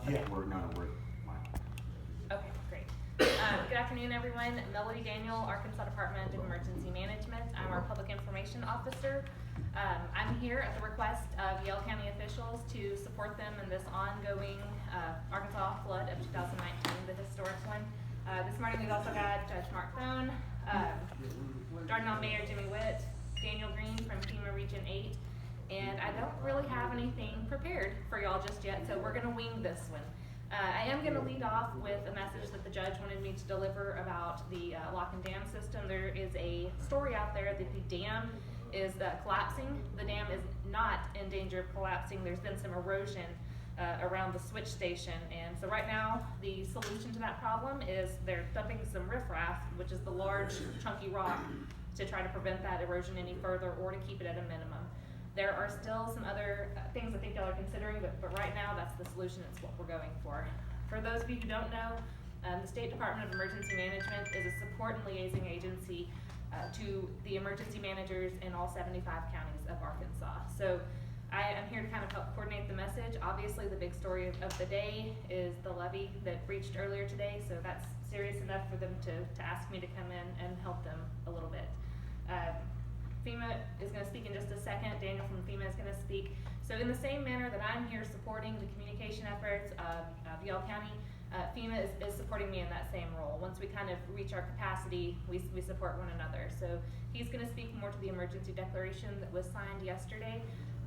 Yeah, we're mile. Okay, great. Good afternoon, everyone. Melody Daniel, Arkansas Department of Emergency Management. I'm our Public Information Officer. I'm here at the request of Yale County officials to support them in this ongoing Arkansas flood of 2019, the historic one. This morning we've also got Judge Mark Thone, Dardanelle Mayor Jimmy Witt, Daniel Green from FEMA Region 8, and I don't really have anything prepared for y'all just yet, so we're gonna wing this one. I am gonna lead off with a message that the judge wanted me to deliver about the lock and dam system. There is a story out there that the dam is collapsing. The dam is not in danger of collapsing. There's been some erosion around the switch station, and so right now the solution to that problem is they're dumping some riffraff, which is the large chunky rock, to try to prevent that erosion any further or to keep it at a minimum. There are still some other things I think y'all are considering, but right now that's the solution. It's what we're going for. For those of you who don't know, the State Department of Emergency Management is a support and liaising agency to the emergency managers in all 75 counties of Arkansas. So I am here to kind of help coordinate the message. Obviously the big story of the day is the levee that breached earlier today, so that's serious enough for them to ask me to come in and help them a little bit. FEMA is going to speak in just a second. Daniel from FEMA is going to speak. So in the same manner that I'm here supporting the communication efforts of Yale County, FEMA is supporting me in that same role. Once we kind of reach our capacity, we support one another. So he's going to speak more to the emergency declaration that was signed yesterday.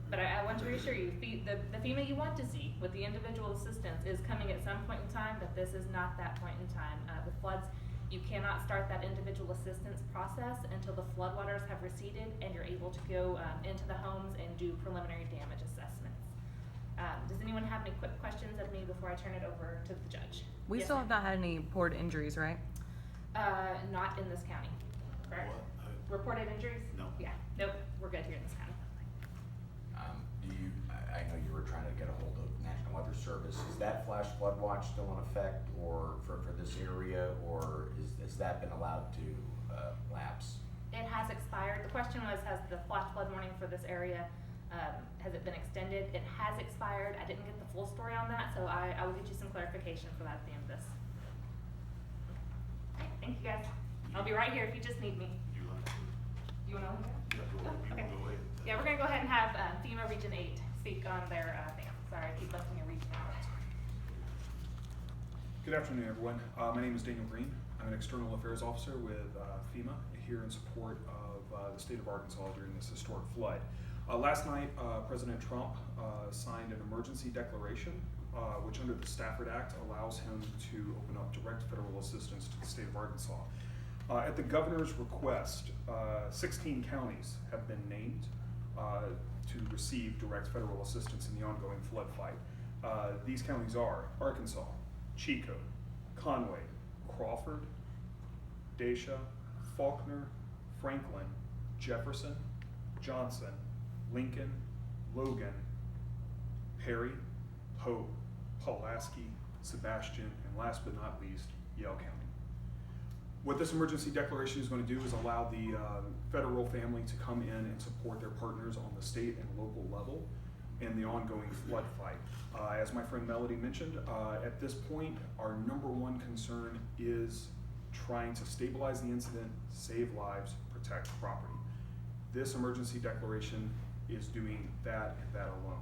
But I want to reassure you, the FEMA you want to see with the individual assistance is coming at some point in time, but this is not that point in time. With floods, you cannot start that individual assistance process until the floodwaters have receded and you're able to go into the homes and do preliminary damage assessments. Does anyone have any quick questions of me before I turn it over to the judge? We still have not had any reported injuries, right? Not in this county, correct? Reported injuries? No. Yeah, nope, we're good here in this county. I know you were trying to get a hold of National Weather Service. Is that flash flood watch still in effect, or for this area, or has that been allowed to lapse? It has expired. The question was, has the flash flood warning for this area, has it been extended? It has expired. I didn't get the full story on that, so I will get you some clarification for that at the end of this. Okay, thank you guys. I'll be right here if you just need me. You want to go? Okay. Yeah, we're going to go ahead and have FEMA Region 8 speak on their thing. Sorry, I keep lifting your region out. Good afternoon, everyone. My name is Daniel Green. I'm an External Affairs Officer with FEMA here in support of the state of Arkansas during this historic flood. Last night, President Trump signed an emergency declaration, which under the Stafford Act allows him to open up direct federal assistance to the state of Arkansas. At the governor's request, 16 counties have been named to receive direct federal assistance in the ongoing flood fight. These counties are Arkansas, Chico, Conway, Crawford, Dacia, Faulkner, Franklin, Jefferson, Johnson, Lincoln, Logan, Perry, Pope, Pulaski, Sebastian, and last but not least, Yale County. What this emergency declaration is going to do is allow the federal family to come in and support their partners on the state and local level in the ongoing flood fight. As my friend Melody mentioned, at this point, our number one concern is trying to stabilize the incident, save lives, protect property. This emergency declaration is doing that and that alone.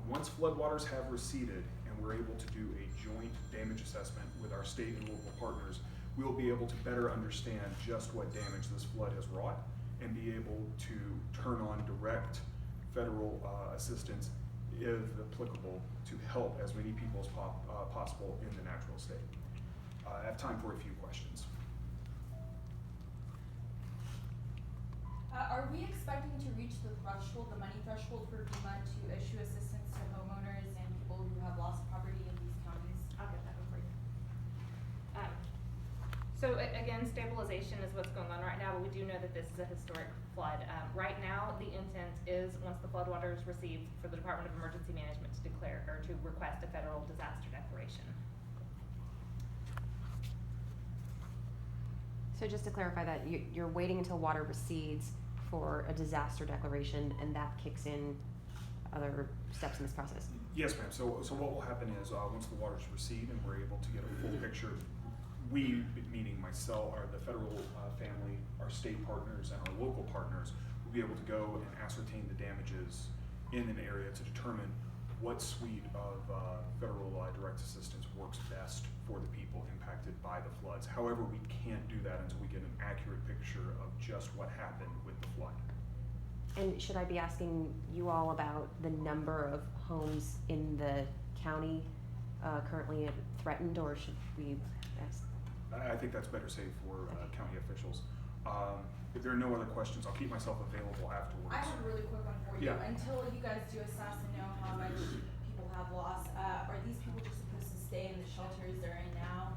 Once floodwaters have receded and we're able to do a joint damage assessment with our state and local partners, we will be able to better understand just what damage this flood has wrought and be able to turn on direct federal assistance, if applicable, to help as many people as possible in the natural state. I have time for a few questions. Are we expecting to reach the threshold, the money threshold for FEMA to issue assistance to homeowners and people who have lost property in these counties? I'll get that over you. So again, stabilization is what's going on right now, but we do know that this is a historic flood. Right now, the intent is, once the floodwaters recede, for the Department of Emergency Management to declare or to request a federal disaster declaration. So just to clarify that, you're waiting until water recedes for a disaster declaration, and that kicks in other steps in this process? Yes, ma'am. So what will happen is, once the waters recede and we're able to get a full picture, we, meaning myself, or the federal family, our state partners, and our local partners, will be able to go and ascertain the damages in an area to determine what suite of federal direct assistance works best for the people impacted by the floods. However, we can't do that until we get an accurate picture of just what happened with the flood. And should I be asking you all about the number of homes in the county currently threatened, or should we ask? I think that's better saved for county officials. If there are no other questions, I'll keep myself available afterwards. I have a really quick one for you. Yeah. Until you guys do assess and know how much people have lost, are these people just supposed to stay in the shelters they're in now?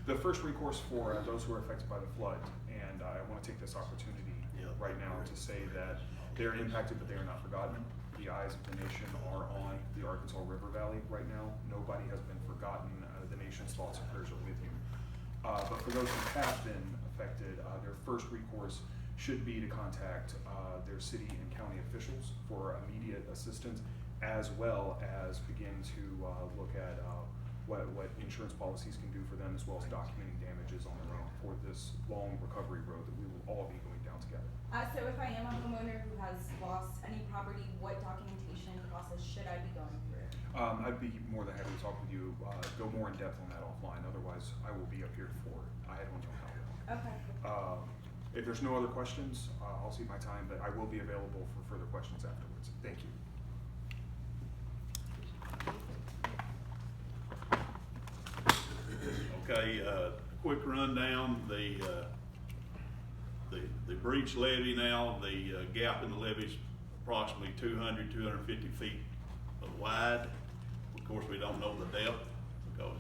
The first recourse for those who are affected by the flood, and I want to take this opportunity right now to say that they're impacted, but they are not forgotten. The eyes of the nation are on the Arkansas River Valley right now. Nobody has been forgotten. The nation's thoughts and prayers are with you. But for those who have been affected, their first recourse should be to contact their city and county officials for immediate assistance, as well as begin to look at what insurance policies can do for them, as well as documenting damages on their own for this long recovery road that we will all be going down together. So if I am a homeowner who has lost any property, what documentation process should I be going through? I'd be more than happy to talk with you, go more in depth on that offline. Otherwise, I will be up here for, I don't know how long. Okay. If there's no other questions, I'll see my time, but I will be available for further questions afterwards. Thank you. Okay, quick rundown. The breach levee now, the gap in the levee is approximately 250 feet wide. Of course, we don't know the depth because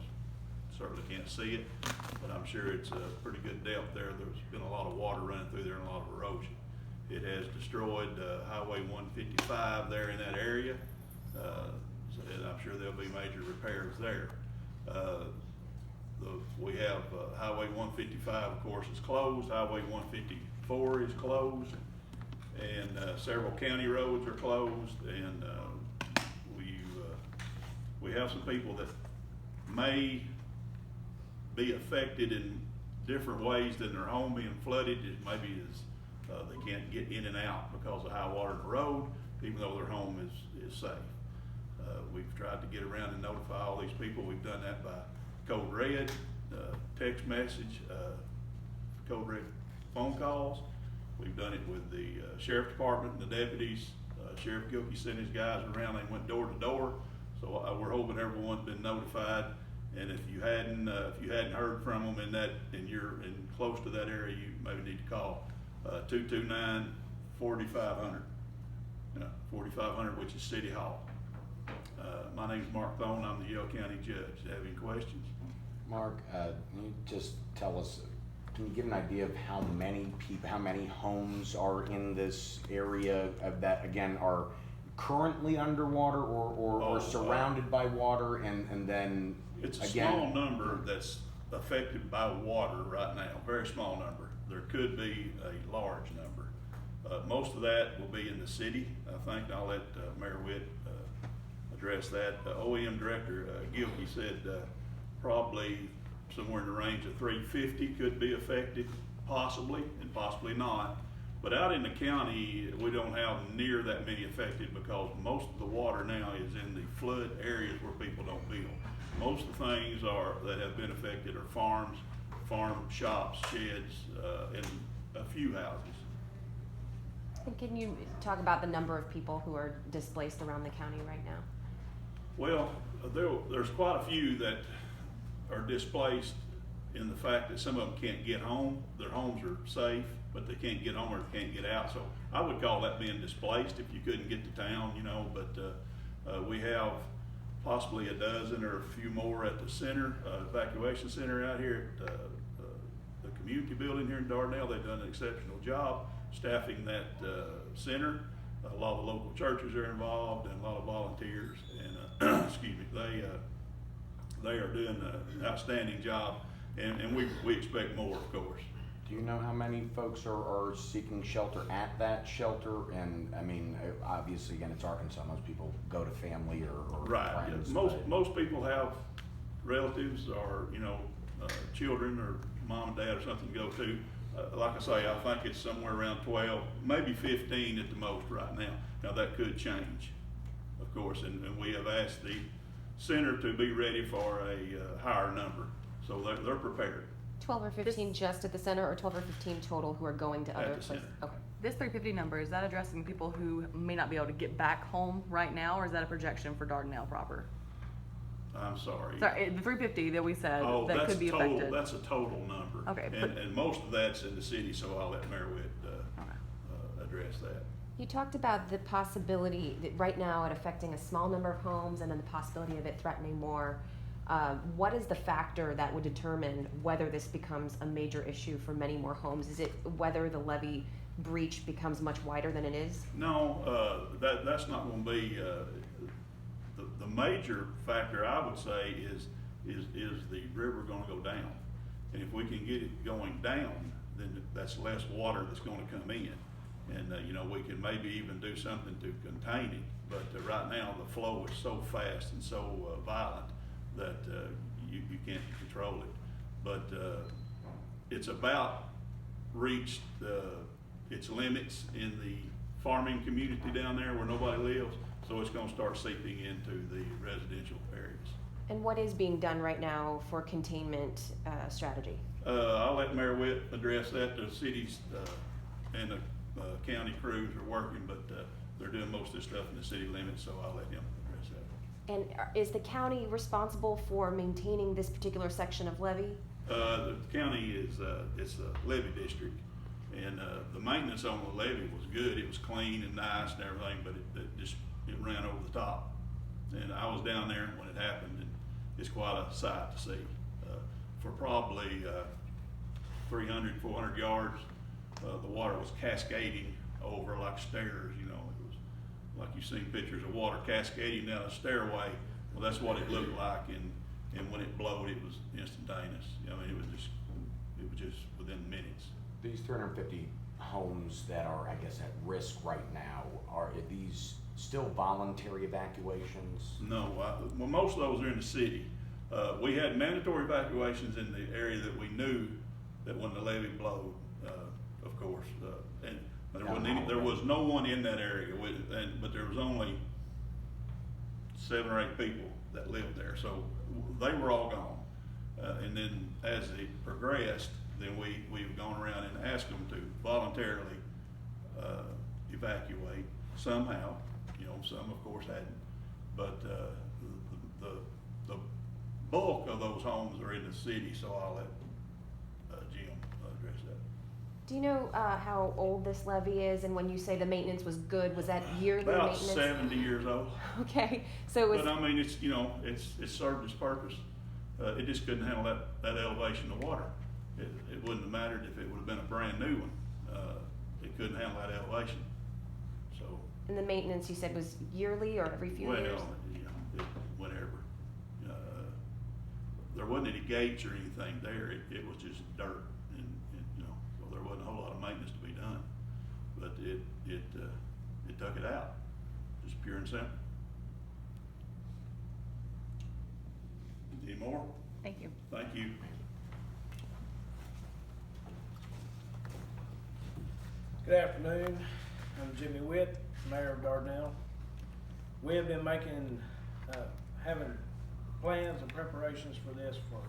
certainly can't see it, but I'm sure it's a pretty good depth there. There's been a lot of water running through there and a lot of erosion. It has destroyed Highway 155 there in that area, and I'm sure there'll be major repairs there. We have Highway 155, of course, is closed. Highway 154 is closed, and several county roads are closed. And we have some people that may be affected in different ways than their home being flooded. It maybe is they can't get in and out because of high water in the road, even though their home is safe. We've tried to get around and notify all these people. We've done that by code red, text message, code red phone calls. We've done it with the sheriff department and the deputies. Sheriff Gilkey sent his guys around. They went door to door. So we're hoping everyone's been notified. And if you hadn't heard from them and you're close to that area, you maybe need to call 229-4500, 4500, which is City Hall. My name's Mark Thone. I'm the Yale County Judge. Do you have any questions? Mark, can you just tell us, can you give an idea of how many people, how many homes are in this area that, again, are currently underwater or surrounded by water, and then it's a again, small number that's affected by water right now, very small number. There could be a large number. Most of that will be in the city, I think. I'll let Mayor Witt address that. OEM Director Gilkey said probably somewhere in the range of 350 could be affected, possibly, and possibly not. But out in the county, we don't have near that many affected because most of the water now is in the flood areas where people don't build. Most of the things that have been affected are farms, farm shops, sheds, and a few houses. And can you talk about the number of people who are displaced around the county right now? Well, there's quite a few that are displaced in the fact that some of them can't get home. Their homes are safe, but they can't get home or they can't get out. So I would call that being displaced if you couldn't get to town, but we have possibly a dozen or a few more at the center, evacuation center out here at the community building here in Dardanelle. They've done an exceptional job staffing that center. A lot of the local churches are involved and a lot of volunteers, and excuse me, they are doing an outstanding job, and we expect more, of course. Do you know how many folks are seeking shelter at that shelter? And I mean, obviously, again, it's Arkansas. Most people go to family or Right, yeah. friends. Most people have relatives or, children or mom and dad or something to go to. Like I say, I think it's somewhere around 12, maybe 15 at the most right now. Now, that could change, of course, and we have asked the center to be ready for a higher number, so they're prepared. 12 or 15 just at the center, or 12 or 15 total who are going to At other the places? center. Okay. This 350 number, is that addressing people who may not be able to get back home right now, or is that a projection for Dardanelle proper? I'm sorry. Sorry, the 350 that we said Oh, that that's could be a total, affected. that's a total number. Okay, And most of that's in the city, so I'll let Mary Witt, Okay. address that. You talked about the possibility, that right now it affecting a small number of homes and then the possibility of it threatening more. What is the factor that would determine whether this becomes a major issue for many more homes? Is it whether the levee breach becomes much wider than it is? No, that's not gonna be, the major factor I would say is the river gonna go down? And if we can get it going down, then that's less water that's gonna come in. And, we can maybe even do something to contain it, but right now the flow is so fast and so violent that you can't control it. But it's about reached its limits in the farming community down there where nobody lives, so it's gonna start seeping into the residential areas. And what is being done right now for containment strategy? I'll let Mayor Witt address that. The cities and the county crews are working, but they're doing most of this stuff in the city limits, so I'll let him address that. And is the county responsible for maintaining this particular section of levee? The county is, it's a levee district, and the maintenance on the levee was good. It was clean and nice and everything, but it ran over the top. And I was down there when it happened, and it's quite a sight to see. For probably 300, 400 yards, the water was cascading over like stairs, It was like you've seen pictures of water cascading down a stairway. Well, that's what it looked like, and when it blowed, it was instantaneous. It was just within minutes. These 350 homes that are, I guess, at risk right now, are these still voluntary evacuations? No, well, most of those are in the city. We had mandatory evacuations in the area that we knew that when the levee blowed, of course, and there was no one in that area, but there was only 7 or 8 people that lived there, so they were all gone. And then as it progressed, then we've gone around and asked them to voluntarily evacuate somehow. Some of course hadn't, but the bulk of those homes are in the city, so I'll let Jim address that. Do you know how old this levee is? And when you say the maintenance was good, was that yearly About maintenance? 70 years old. Okay, so it was. But I mean, it's served its purpose. It just couldn't handle that elevation of water. It wouldn't have mattered if it would have been a brand new one. It couldn't handle that elevation. So. And the maintenance you said was yearly or every few years? Whenever. There wasn't any gates or anything there. It was just dirt, and so there wasn't a whole lot of maintenance to be done. But it took it out, just pure and simple. Any more? Thank you. Thank you. Good afternoon. I'm Jimmy Witt, Mayor of Dardanelle. We have been having plans and preparations for this for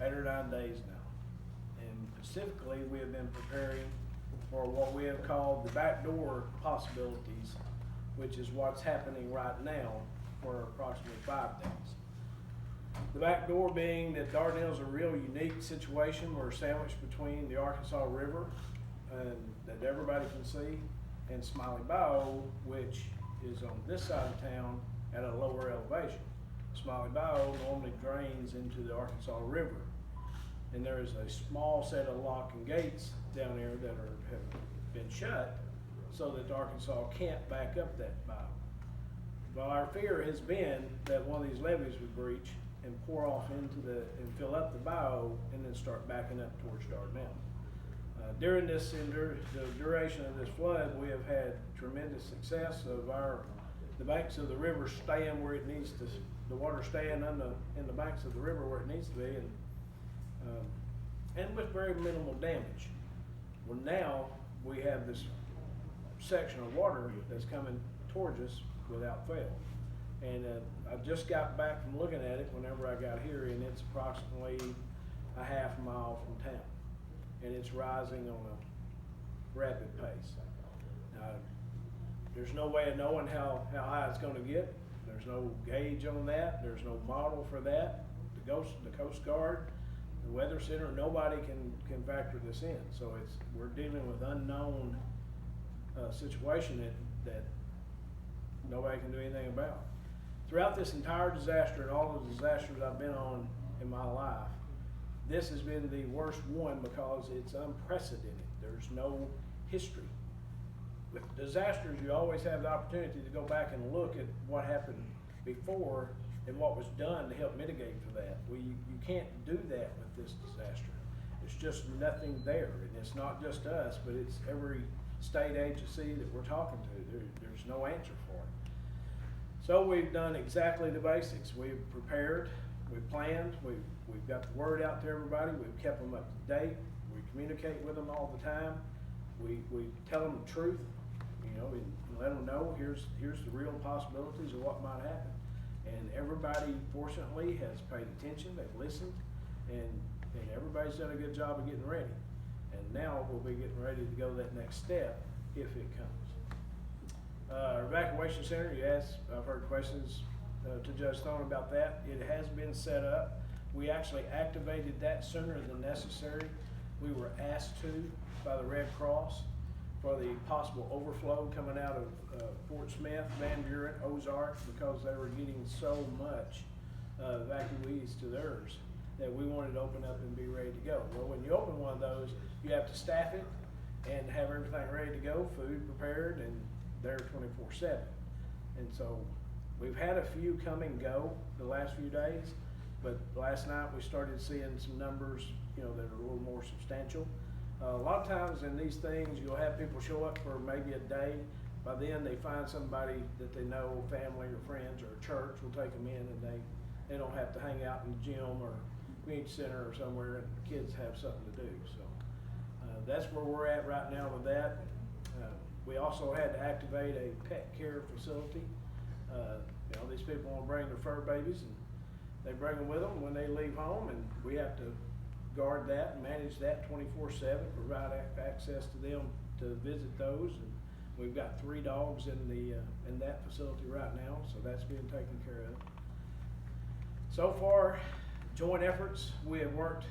8 or 9 days now. And specifically, we have been preparing for what we have called the backdoor possibilities, which is what's happening right now for approximately 5 days. The back door being that Dardanelle's a real unique situation. We're sandwiched between the Arkansas River, and that everybody can see, and Smiley Bayou, which is on this side of town at a lower elevation. Smiley Bayou normally drains into the Arkansas River, and there is a small set of lock and gates down there that have been shut so that the Arkansas can't back up that bayou. Well, our fear has been that one of these levees would breach and pour off and fill up the bayou and then start backing up towards Dardanelle. During this, the duration of this flood, we have had tremendous success of the banks of the river staying where it needs to, the water staying in the banks of the river where it needs to be, and with very minimal damage. Well, now we have this section of water that's coming towards us without fail. And I just got back from looking at it whenever I got here, and it's approximately a half mile from town. And it's rising on a rapid pace. There's no way of knowing how high it's gonna get. There's no gauge on that. There's no model for that. The Coast Guard, the Weather Center, nobody can factor this in. So we're dealing with unknown situation that nobody can do anything about. Throughout this entire disaster and all the disasters I've been on in my life, this has been the worst one because it's unprecedented. There's no history. With disasters, you always have the opportunity to go back and look at what happened before and what was done to help mitigate for that. You can't do that with this disaster. There's just nothing there, and it's not just us, but it's every state agency that we're talking to. There's no answer for it. So we've done exactly the basics. We've prepared, we've planned, we've got the word out to everybody, we've kept them up to date, we communicate with them all the time, we tell them the truth, and let them know here's the real possibilities of what might happen. And everybody, fortunately, has paid attention, they've listened, and everybody's done a good job of getting ready. And now we'll be getting ready to go that next step if it comes. Our evacuation center, I've heard questions to Judge Stone about that. It has been set up. We actually activated that sooner than necessary. We were asked to by the Red Cross for the possible overflow coming out of Fort Smith, Van Buren, Ozark, because they were getting so much evacuees to theirs that we wanted to open up and be ready to go. Well, when you open one of those, you have to staff it and have everything ready to go, food prepared, and there 24/7. And so we've had a few come and go the last few days, but last night we started seeing some numbers, that are a little more substantial. A lot of times in these things, you'll have people show up for maybe a day. By then, they find somebody that they know, family or friends or a church will take them in, and they don't have to hang out in the gym or community center or somewhere, and the kids have something to do. So that's where we're at right now with that. We also had to activate a pet care facility. These people want to bring their fur babies, and they bring them with them when they leave home, and we have to guard that and manage that 24/7, provide access to them to visit those. And we've got 3 dogs in that facility right now, so that's being taken care of. So far, joint efforts, we have worked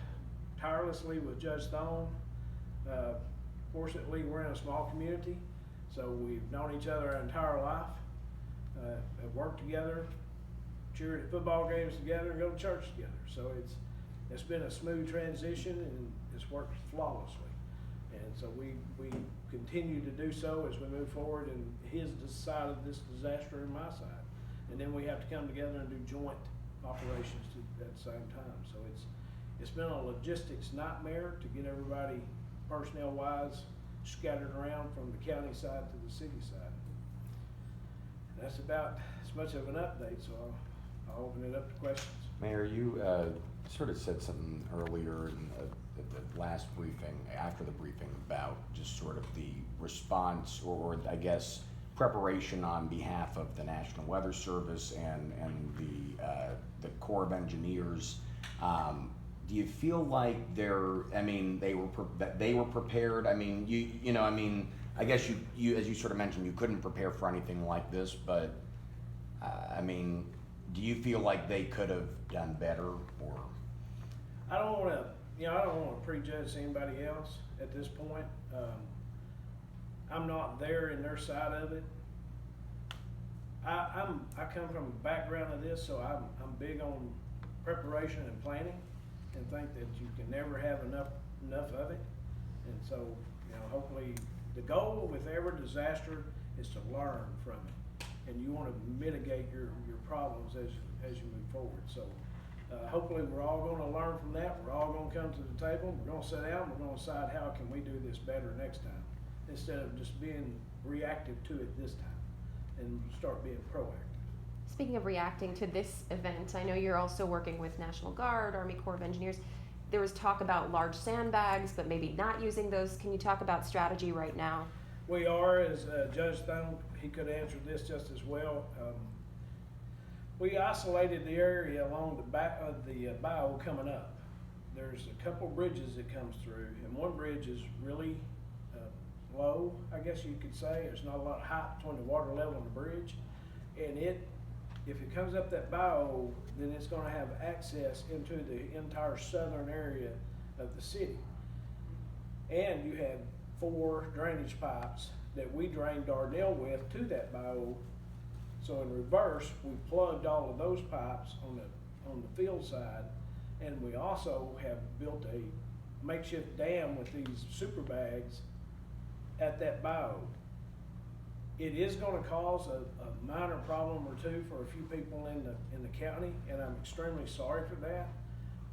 tirelessly with Judge Stone. Fortunately, we're in a small community, so we've known each other our entire life, have worked together, cheered at football games together, and go to church together. So it's been a smooth transition, and it's worked flawlessly. And so we continue to do so as we move forward in his side of this disaster and my side. And then we have to come together and do joint operations at the same time. So it's been a logistics nightmare to get everybody personnel wise scattered around from the county side to the city side. And that's about as much of an update, so I'll open it up to questions. Mayor, you sort of said something earlier in the last briefing, after the briefing, about just sort of the response or I guess preparation on behalf of the National Weather Service and the Corps of Engineers. Do you feel like they were prepared? I mean, I guess you as you sort of mentioned, you couldn't prepare for anything like this, but do you feel like they could have done better, or? I don't want to prejudge anybody else at this point. I'm not there in their side of it. I come from a background of this, so I'm big on preparation and planning, and think that you can never have enough of it. And so, hopefully, the goal with every disaster is to learn from it, and you want to mitigate your problems as you move forward. So Hopefully, we're all gonna learn from that, we're all gonna come to the table, we're gonna sit down, we're gonna decide how can we do this better next time, instead of just being reactive to it this time, and start being proactive. Speaking of reacting to this event, I know you're also working with National Guard, Army Corps of Engineers. There was talk about large sandbags, but maybe not using those. Can you talk about strategy right now? We are, as Judge Stone, he could answer this just as well. We isolated the area along the back of the bayou coming up. There's a couple bridges that comes through, and one bridge is really low, I guess you could say. There's not a lot of height between the water level and the bridge. And if it comes up that bayou, then it's gonna have access into the entire southern area of the city. And you have 4 drainage pipes that we drain Dardanelle with to that bayou. So in reverse, we plugged all of those pipes on the field side, and we also have built a makeshift dam with these super bags at that bayou. It is gonna cause a minor problem or two for a few people in the county, and I'm extremely sorry for that.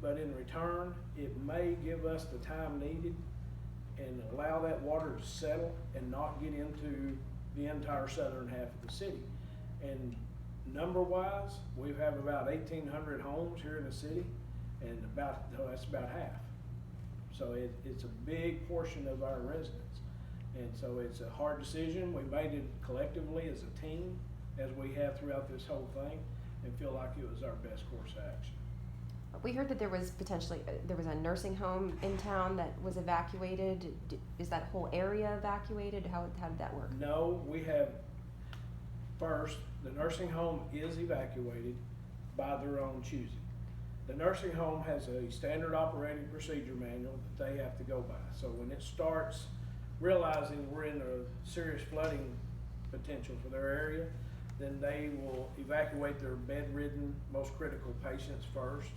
But in return, it may give us the time needed and allow that water to settle and not get into the entire southern half of the city. And number-wise, we have about 1,800 homes here in the city, and that's about half. So it's a big portion of our residents. And so it's a hard decision. We made it collectively as a team, as we have throughout this whole thing, and feel like it was our best course of action. We heard that there was potentially, there was a nursing home in town that was evacuated. Is that whole area evacuated? How did that work? No, we have, first, the nursing home is evacuated by their own choosing. The nursing home has a standard operating procedure manual that they have to go by. So when it starts realizing we're in a serious flooding potential for their area, then they will evacuate their bedridden, most critical patients first,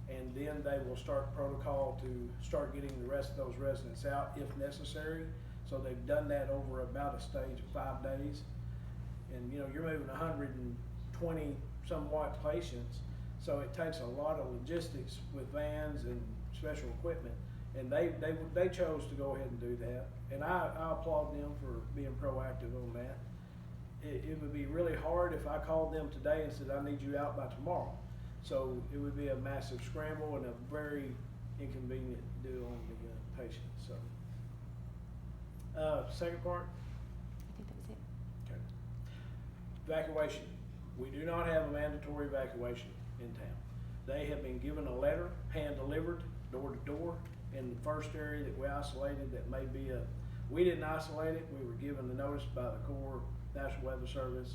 and then they will start protocol to start getting the rest of those residents out if necessary. So they've done that over about a stage of 5 days. And you know, you're moving 120 somewhat patients, so it takes a lot of logistics with vans and special equipment. And they chose to go ahead and do that, and I applaud them for being proactive on that. It would be really hard if I called them today and said, I need you out by tomorrow. So it would be a massive scramble and a very inconvenient to do on the patient. So, second part? I think that was it. Okay. Evacuation. We do not have a mandatory evacuation in town. They have been given a letter, hand delivered, door to door, in the first area that we isolated that may be we didn't isolate it, we were given the notice by the Corps, National Weather Service,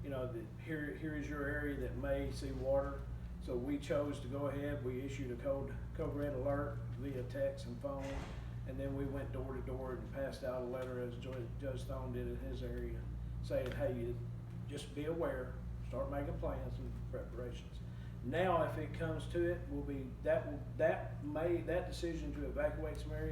you know, that here is your area that may see water. So we chose to go ahead, we issued a code red alert via text and phone, and then we went door to door and passed out a letter as Judge Stone did in his area, saying, hey, you just be aware, start making plans and preparations. Now, if it comes to it, will be that decision to evacuate some areas